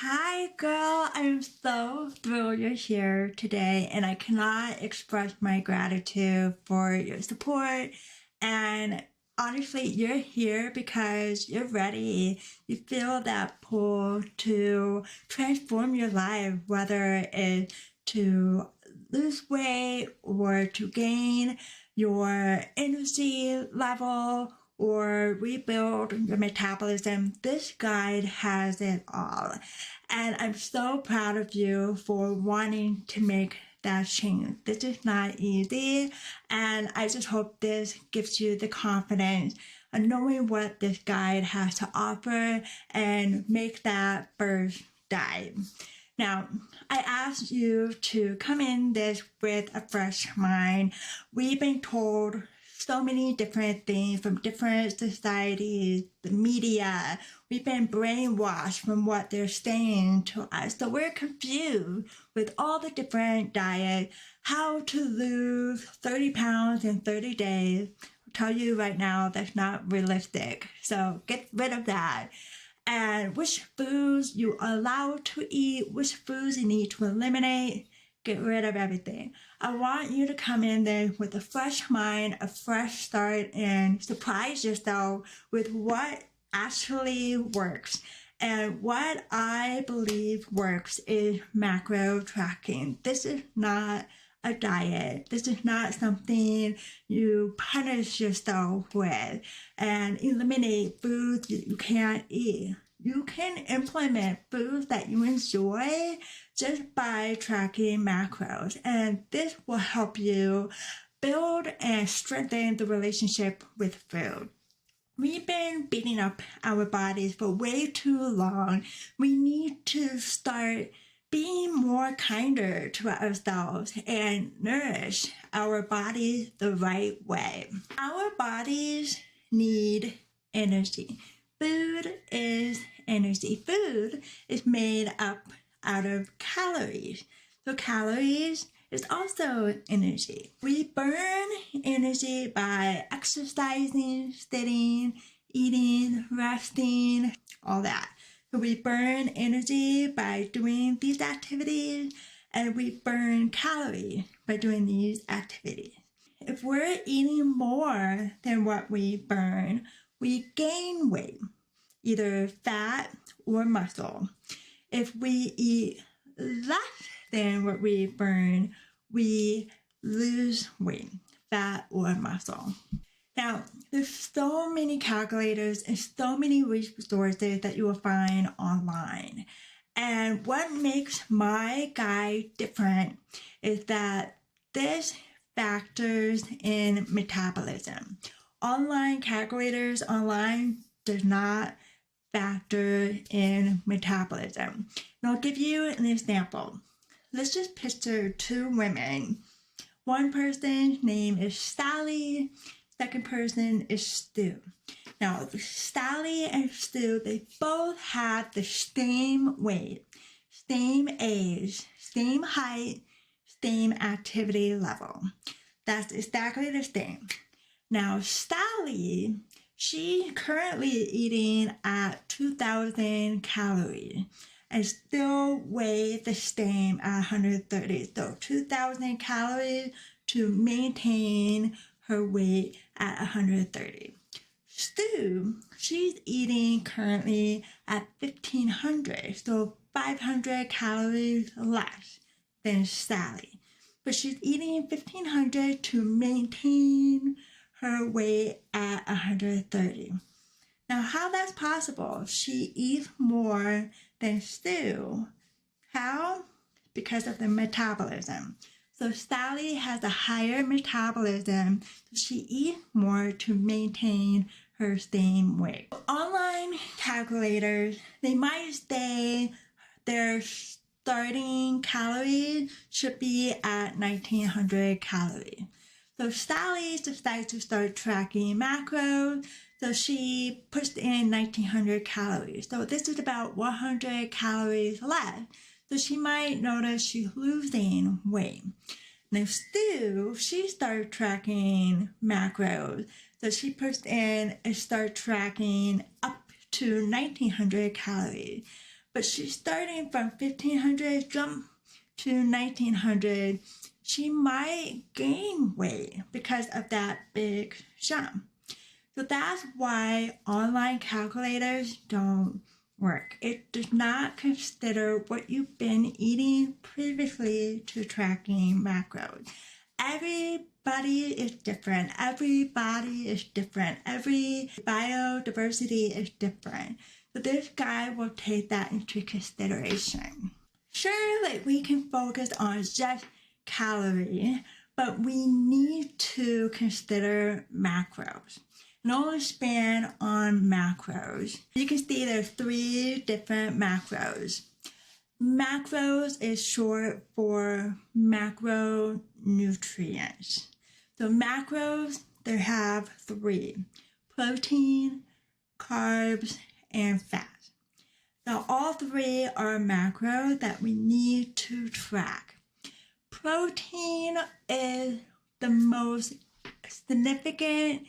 Hi, girl. I'm so thrilled you're here today, and I cannot express my gratitude for your support. And honestly, you're here because you're ready. You feel that pull to transform your life, whether it's to lose weight or to gain your energy level or rebuild your metabolism. This guide has it all. And I'm so proud of you for wanting to make that change. This is not easy. And I just hope this gives you the confidence of knowing what this guide has to offer and make that first dive. Now, I asked you to come in this with a fresh mind. We've been told so many different things from different societies, the media. We've been brainwashed from what they're saying to us. So we're confused with all the different diets, how to lose 30 pounds in 30 days. I'll tell you right now, that's not realistic. So get rid of that. And which foods you are allowed to eat, which foods you need to eliminate. Get rid of everything. I want you to come in there with a fresh mind, a fresh start, and surprise yourself with what actually works. And what I believe works is macro tracking. This is not a diet. This is not something you punish yourself with and eliminate foods that you can't eat. You can implement foods that you enjoy just by tracking macros, and this will help you build and strengthen the relationship with food. We've been beating up our bodies for way too long. We need to start being more kinder to ourselves and nourish our bodies the right way. Our bodies need energy. Food is energy. Food is made up out of calories. So calories is also energy. We burn energy by exercising, sitting, eating, resting, all that. So we burn energy by doing these activities, and we burn calories by doing these activities. If we're eating more than what we burn, we gain weight, either fat or muscle. If we eat less than what we burn, we lose weight, fat or muscle. Now, there's so many calculators and so many resources that you will find online. And what makes my guide different is that this factors in metabolism. Online calculators online does not factor in metabolism. And I'll give you an example. Let's just picture two women. One person's name is Sally. Second person is Stu. Now, Sally and Stu, they both have the same weight, same age, same height, same activity level. That's exactly the same. Now, Sally, she currently eating at 2,000 calories and still weigh the same at 130. So 2,000 calories to maintain her weight at 130. Stu, she's eating currently at 1,500, so 500 calories less than Sally. But she's eating 1,500 to maintain her weight at 130. Now, how that's possible? She eats more than Stu. How? Because of the metabolism. So Sally has a higher metabolism, so she eats more to maintain her same weight. Online calculators, they might say their starting calories should be at 1,900 calories. So Sally decides to start tracking macros, so she puts in 1,900 calories. So this is about 100 calories less. So she might notice she's losing weight. Now Stu, she started tracking macros. So she puts in and start tracking up to 1,900 calories. but she's starting from 1500 jump to 1900. She might gain weight because of that big jump. So that's why online calculators don't work. It does not consider what you've been eating previously to tracking macros. Everybody is different. Every body is different. Every biodiversity is different. So this guide will take that into consideration. Sure, like we can focus on just calories, but we need to consider macros. And I'll expand on macros. You can see there's 3 different macros. Macros is short for macronutrients. So macros, they have 3: protein, carbs, and fat. So all 3 are macros that we need to track. Protein is the most significant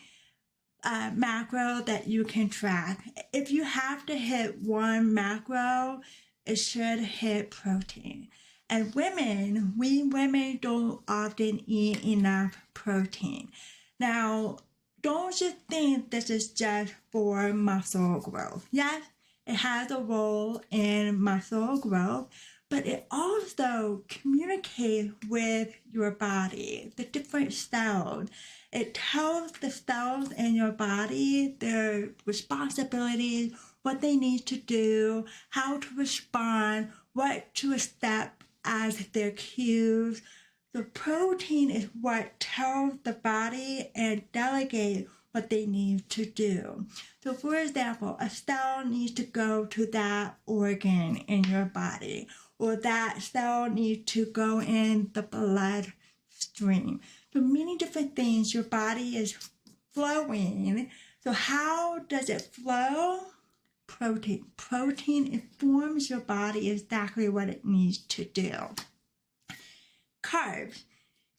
macro that you can track. If you have to hit one macro, it should hit protein. And we women don't often eat enough protein. Now, don't just think this is just for muscle growth. Yes, it has a role in muscle growth, but it also communicates with your body, the different cells. It tells the cells in your body their responsibilities, what they need to do, how to respond, what to accept as their cues. The protein is what tells the body and delegates what they need to do. So for example, a cell needs to go to that organ in your body, or that cell needs to go in the bloodstream. So many different things your body is flowing. So how does it flow? Protein. Protein informs your body exactly what it needs to do. Carbs.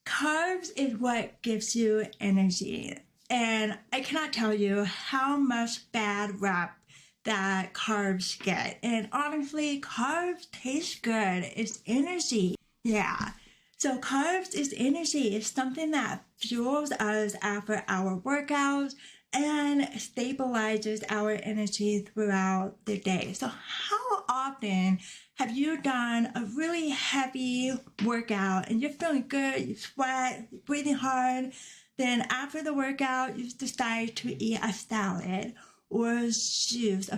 Carbs is what gives you energy. And I cannot tell you how much bad rap that carbs get. And honestly, carbs taste good. It's energy. Yeah. So carbs is energy. It's something that fuels us after our workouts and stabilizes our energy throughout the day. So how often have you done a really heavy workout and you're feeling good, you sweat, you're breathing hard, then after the workout, you decide to eat a salad or a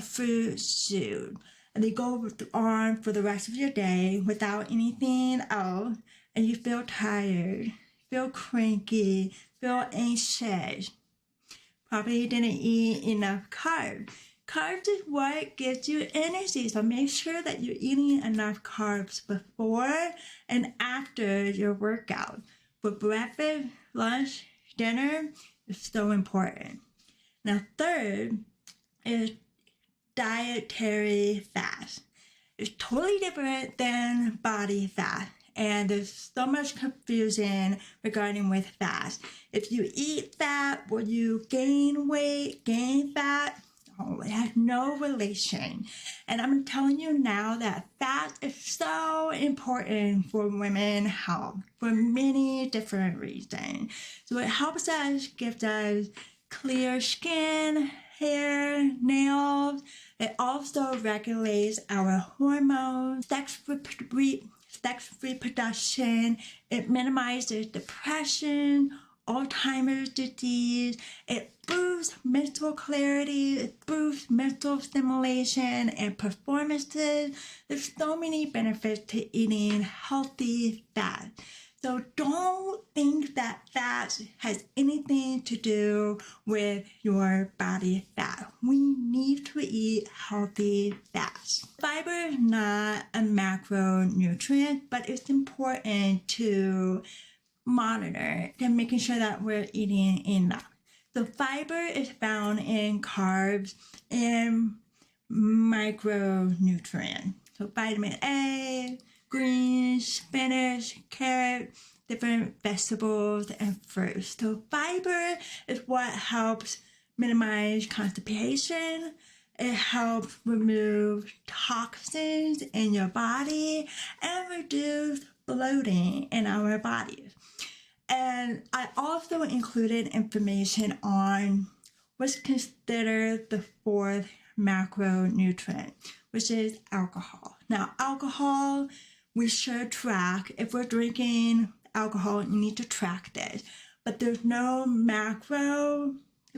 fruit juice, and they go on for the rest of your day without anything else, and you feel tired, feel cranky, feel anxious. Probably didn't eat enough carbs. Carbs is what gives you energy, so make sure that you're eating enough carbs before and after your workout. For breakfast, lunch, dinner is so important. Now, third is dietary fat. It's totally different than body fat, and there's so much confusion regarding with fat. If you eat fat, will you gain weight, gain fat? Oh, it has no relation. And I'm telling you now that fat is so important for women's health for many different reasons. So it helps us, gives us clear skin, hair, nails. It also regulates our hormones, sex reproduction. It minimizes depression, Alzheimer's disease. It boosts mental clarity. It boosts mental stimulation and performances. There's so many benefits to eating healthy fat. So don't think that fat has anything to do with your body fat. We need to eat healthy fats. Fiber is not a macronutrient, but it's important to monitor and making sure that we're eating enough. So fiber is found in carbs and micronutrients. So vitamin A, greens, spinach, carrot, different vegetables, and fruits. So fiber is what helps minimize constipation, It helps remove toxins in your body and reduce bloating in our bodies. And I also included information on what's considered the fourth macronutrient, which is alcohol. Now, alcohol, we should track. If we're drinking alcohol, you need to track this. But there's no macro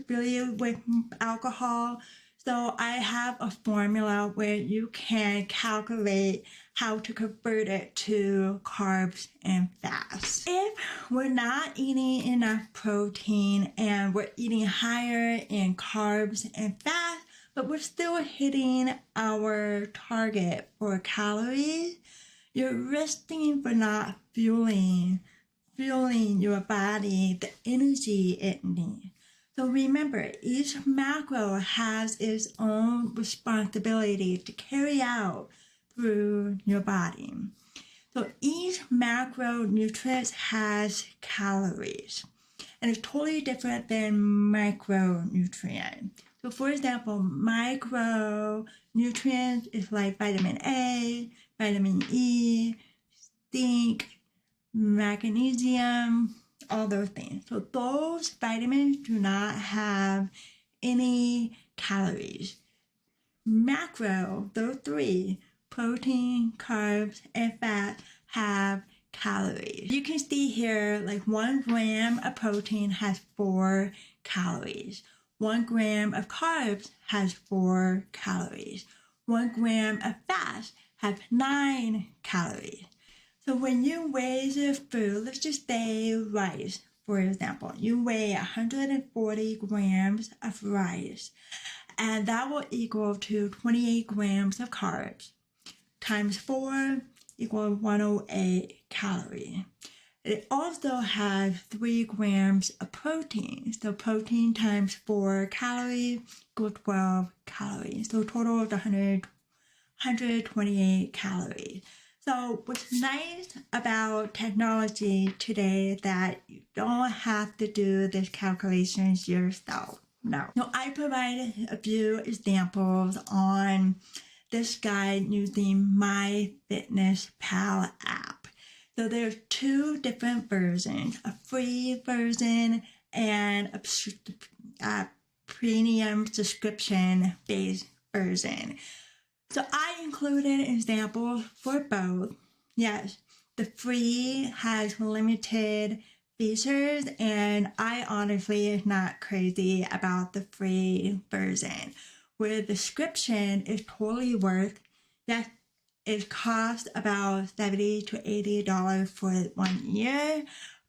really with alcohol. So I have a formula where you can calculate how to convert it to carbs and fats. If we're not eating enough protein and we're eating higher in carbs and fats, but we're still hitting our target for calories, you're risking for not fueling your body the energy it needs. So remember, each macro has its own responsibility to carry out through your body. So each macronutrient has calories, and it's totally different than micronutrient. So for example, micronutrients is like vitamin A, vitamin E, zinc, magnesium, all those things. So those vitamins do not have any calories. Macro, those three, protein, carbs, and fat, have calories. You can see here, like 1 gram of protein has 4 calories. 1 gram of carbs has 4 calories. 1 gram of fat has 9 calories. So when you weigh your food, let's just say rice, for example, you weigh 140 grams of rice, and that will equal to 28 grams of carbs, times 4 equals 108 calories. It also has 3 grams of protein, so protein times 4 calories equals 12 calories, so total of 128 calories. So what's nice about technology today is that you don't have to do these calculations yourself. No. So I provided a few examples on this guide using MyFitnessPal app. So there's 2 different versions, a free version and a premium subscription-based version. So I included examples for both. Yes, the free has limited features, and I honestly am not crazy about the free version. Where the subscription is totally worth, yes, it costs about $70 to $80 for 1 year,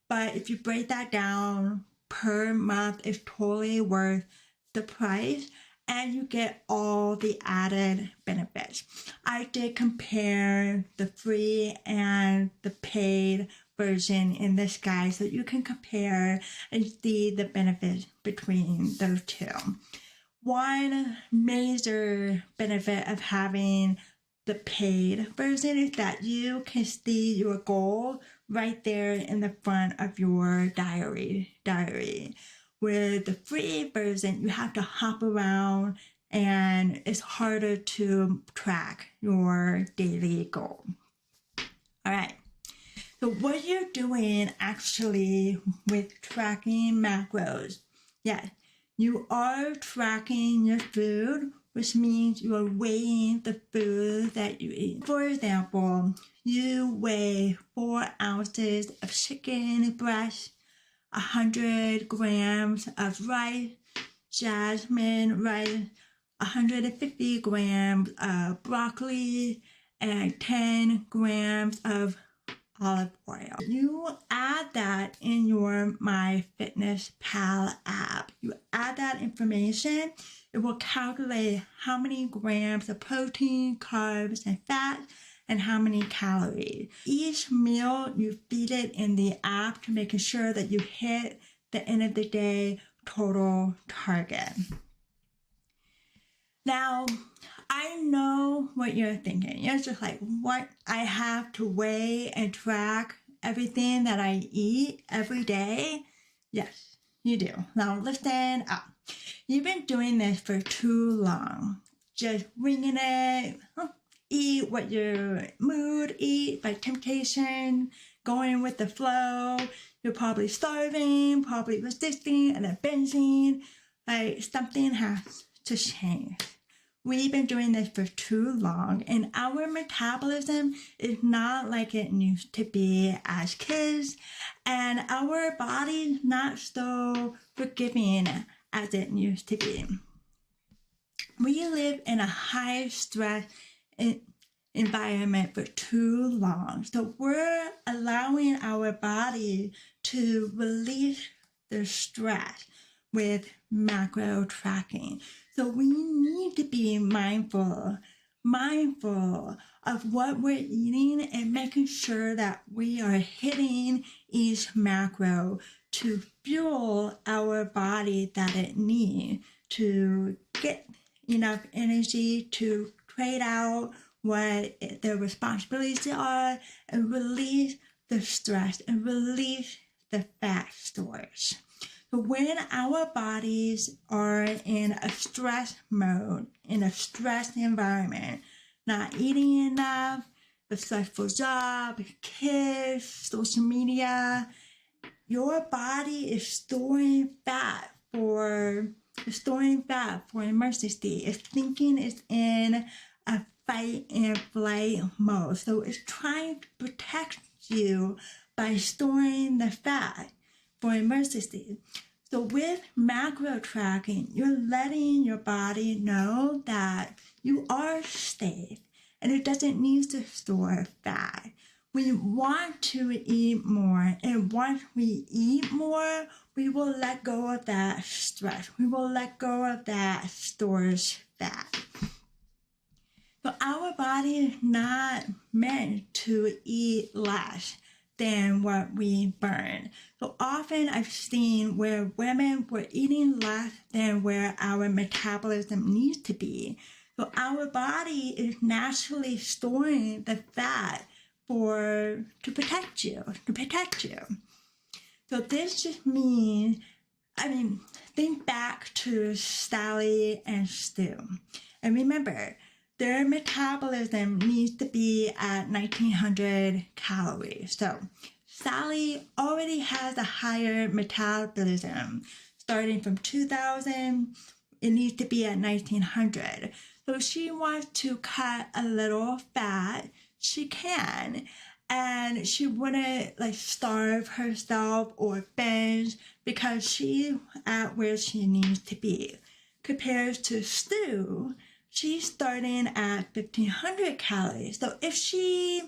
but if you break that down per month, it's totally worth the price. And you get all the added benefits. I did compare the free and the paid version in this guide, so you can compare and see the benefits between those two. One major benefit of having the paid version is that you can see your goal right there in the front of your diary. With the free version, you have to hop around and it's harder to track your daily goal. All right. So what you're doing actually with tracking macros, yes, you are tracking your food, which means you are weighing the food that you eat. For example, you weigh 4 ounces of chicken breast, 100 grams of rice, jasmine rice, 150 grams of broccoli, and 10 grams of olive oil. You add that in your MyFitnessPal app. You add that information, it will calculate how many grams of protein, carbs, and fat, and how many calories. Each meal, you feed it in the app to make sure that you hit the end of the day total target. Now, I know what you're thinking. You're just like, what? I have to weigh and track everything that I eat every day? Yes, you do. Now listen up. You've been doing this for too long. just winging it, eat what your mood, eat by temptation, going with the flow. You're probably starving, probably resisting, and then binging. Like, something has to change. We've been doing this for too long, and our metabolism is not like it used to be as kids, and our body's not so forgiving as it used to be. We live in a high stress environment for too long, so we're allowing our body to release the stress with macro tracking. So we need to be mindful of what we're eating and making sure that we are hitting each macro to fuel our body that it needs to get enough energy to trade out what their responsibilities are and release the stress and release the fat stores. So when our bodies are in a stress mode, in a stressed environment, not eating enough, a stressful job, kids, social media, your body is storing fat for emergency. It's thinking it's in a fight and flight mode. So it's trying to protect you by storing the fat for emergency. So with macro tracking, you're letting your body know that you are safe and it doesn't need to store fat. We want to eat more, and once we eat more, we will let go of that stress. We will let go of that stores fat. So our body is not meant to eat less than what we burn. So often I've seen where women were eating less than where our metabolism needs to be. So our body is naturally storing the fat to protect you. So this just means, think back to Sally and Stu. And remember, their metabolism needs to be at 1900 calories. So Sally already has a higher metabolism. Starting from 2000, it needs to be at 1900. So she wants to cut a little fat. She can. And she wouldn't starve herself or binge because she's at where she needs to be. Compared to Stu, she's starting at 1500 calories. So if she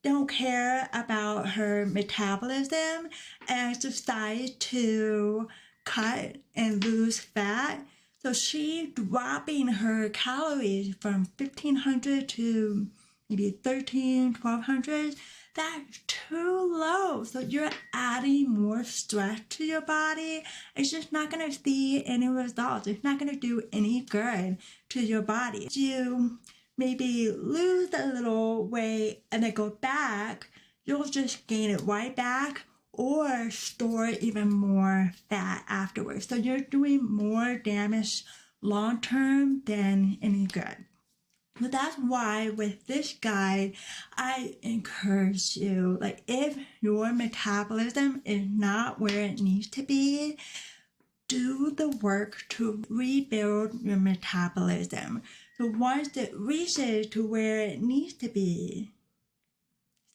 don't care about her metabolism and decides to cut and lose fat, so she's dropping her calories from 1500 to maybe 1200. That's too low. So you're adding more stress to your body. It's just not going to see any results. It's not going to do any good to your body. You maybe lose a little weight and then go back, you'll just gain it right back or store even more fat afterwards. So you're doing more damage long term than any good. So that's why with this guide, I encourage you, if your metabolism is not where it needs to be, do the work to rebuild your metabolism. So once it reaches to where it needs to be,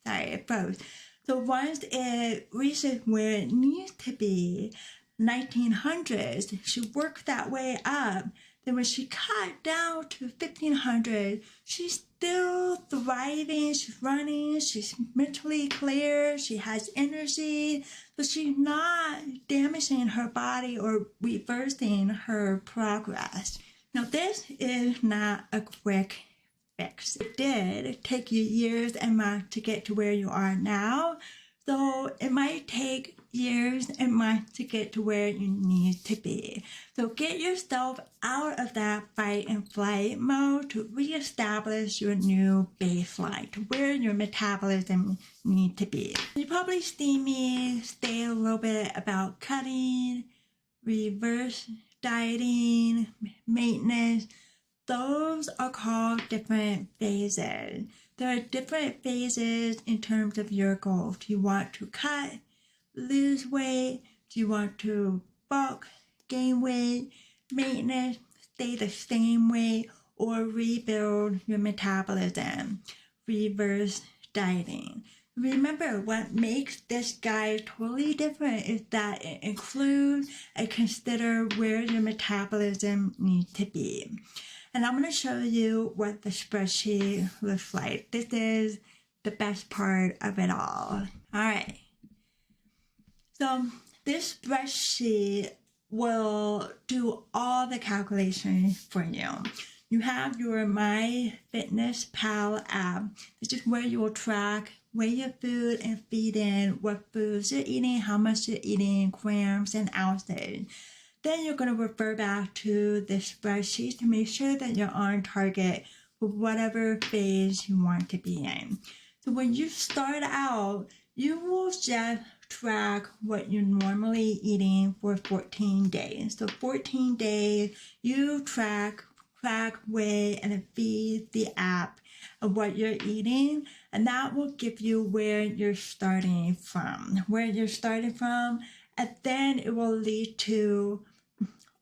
it froze. So once it reaches where it needs to be, 1900s, she worked that way up. Then when she cut down to 1500, she's still thriving, she's running, she's mentally clear, she has energy, but she's not damaging her body or reversing her progress. Now this is not a quick fix. It did take you years and months to get to where you are now, so it might take years and months to get to where you need to be. So get yourself out of that fight and flight mode to reestablish your new baseline, to where your metabolism needs to be. You probably see me say a little bit about cutting, reverse dieting, maintenance, those are called different phases. There are different phases in terms of your goals. Do you want to cut, lose weight? Do you want to bulk, gain weight, maintenance, stay the same weight, or rebuild your metabolism, reverse dieting? Remember, what makes this guide totally different is that it includes and consider where your metabolism needs to be. And I'm going to show you what the spreadsheet looks like. This is the best part of it all. All right. So this spreadsheet will do all the calculations for you. You have your MyFitnessPal app. This is where you will track, weigh your food, and feed in what foods you're eating, how much you're eating, grams and ounces. Then you're going to refer back to this spreadsheet to make sure that you're on target for whatever phase you want to be in. So when you start out, you will just track what you're normally eating for 14 days. So 14 days, you track, weigh, and feed the app of what you're eating, and that will give you where you're starting from. And then it will lead to,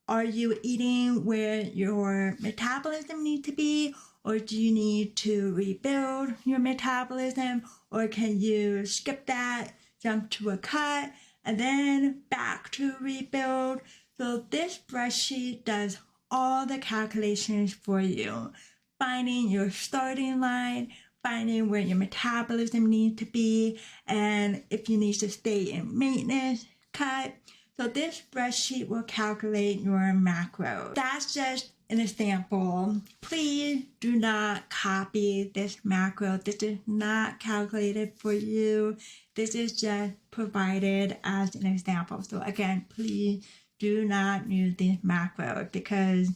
are you eating where your metabolism needs to be, or do you need to rebuild your metabolism, or can you skip that, jump to a cut, and then back to rebuild? So this spreadsheet does all the calculations for you, finding your starting line, finding where your metabolism needs to be, and if you need to stay in maintenance, cut. So this spreadsheet will calculate your macros. That's just an example. Please do not copy this macro. This is not calculated for you. This is just provided as an example. So again, please do not use these macros because,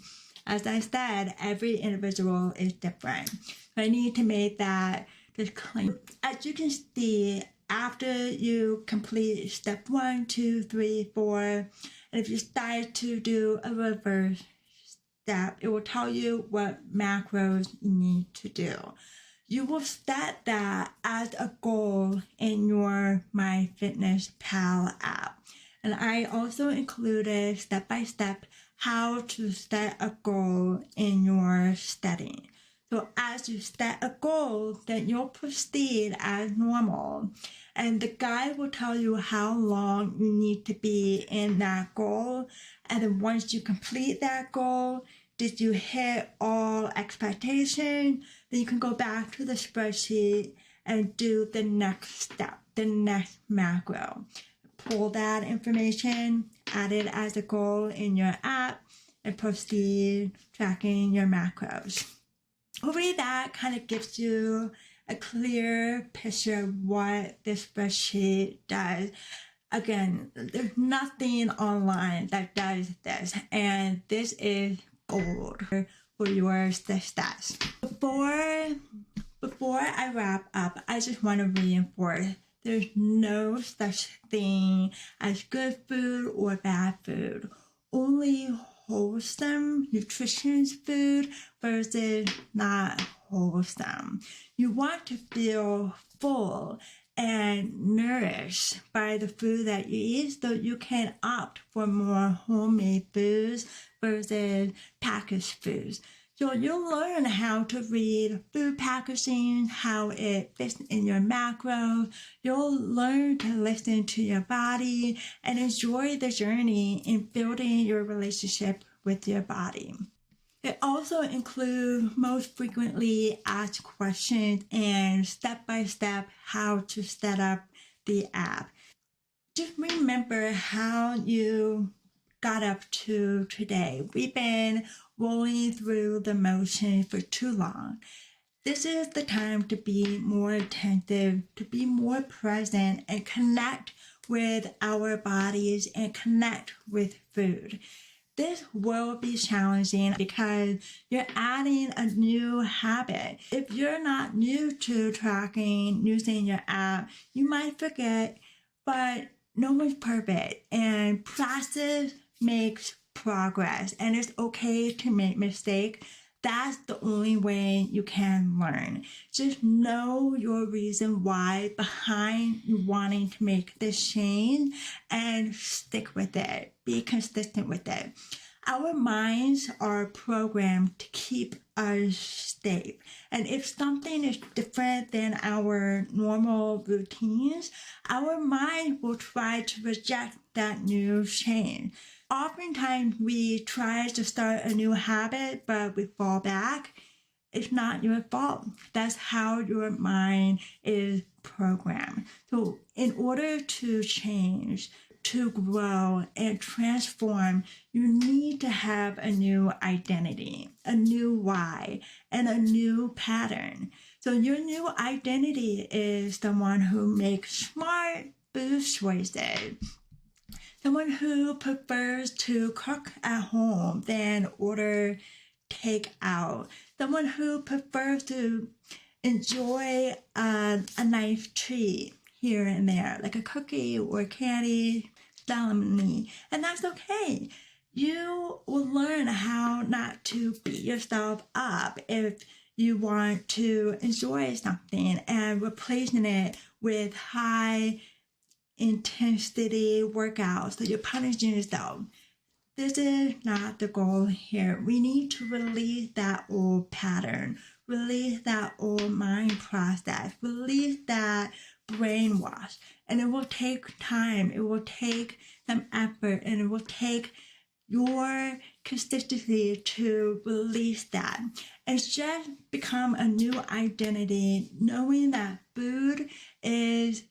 as I said, every individual is different. So I need to make that disclaimer. As you can see, after you complete step 1, 2, 3, 4, and if you decide to do a reverse step, it will tell you what macros you need to do. You will set that as a goal in your MyFitnessPal app. And I also included step-by-step how to set a goal in your setting. So as you set a goal, then you'll proceed as normal. And the guide will tell you how long you need to be in that goal. And then once you complete that goal, did you hit all expectations? Then you can go back to the spreadsheet and do the next step, the next macro. Pull that information, add it as a goal in your app, and proceed tracking your macros. Hopefully that kind of gives you a clear picture of what this spreadsheet does. Again, there's nothing online that does this, and this is gold for your success. Before I wrap up, I just want to reinforce there's no such thing as good food or bad food. Only wholesome, nutritious food versus not wholesome. You want to feel full and nourished by the food that you eat, so you can opt for more homemade foods versus packaged foods. So you'll learn how to read food packaging, how it fits in your macros. You'll learn to listen to your body and enjoy the journey in building your relationship with your body. It also includes most frequently asked questions and step-by-step how to set up the app. Just remember how you got up to today. We've been rolling through the motion for too long. This is the time to be more attentive, to be more present, and connect with our bodies and connect with food. This will be challenging because you're adding a new habit. If you're not new to tracking using your app, you might forget, but no one's perfect, and practice makes progress, and it's okay to make mistakes. That's the only way you can learn. Just know your reason why behind you wanting to make this change and stick with it. Be consistent with it. Our minds are programmed to keep us safe. And if something is different than our normal routines, our mind will try to reject that new change. Oftentimes we try to start a new habit, but we fall back. It's not your fault. That's how your mind is programmed. So in order to change, to grow and transform, you need to have a new identity, a new why, and a new pattern. So your new identity is someone who makes smart food choices, someone who prefers to cook at home than order takeout, someone who prefers to enjoy a nice treat here and there, like a cookie or candy, solemnly, and that's okay. You will learn how not to beat yourself up if you want to enjoy something and replacing it with high intensity workouts. So you're punishing yourself. This is not the goal here. We need to release that old pattern, release that old mind process, release that brainwash. And it will take time, it will take some effort, and it will take your consistency to release that. And just become a new identity, knowing that food is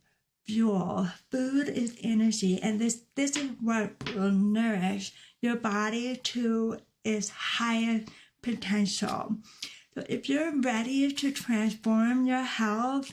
fuel, food is energy, and this is what will nourish your body to its highest potential. So if you're ready to transform your health,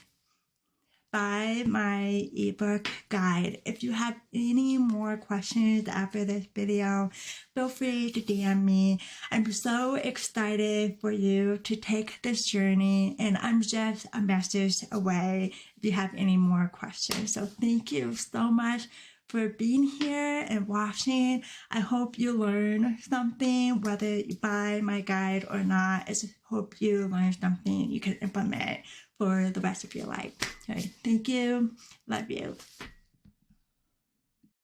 buy my ebook guide. If you have any more questions after this video, feel free to DM me. I'm so excited for you to take this journey, and I'm just a message away if you have any more questions. So thank you so much for being here and watching. I hope you learn something, whether you buy my guide or not. I just hope you learn something you can implement for the rest of your life. Okay, thank you. Love you.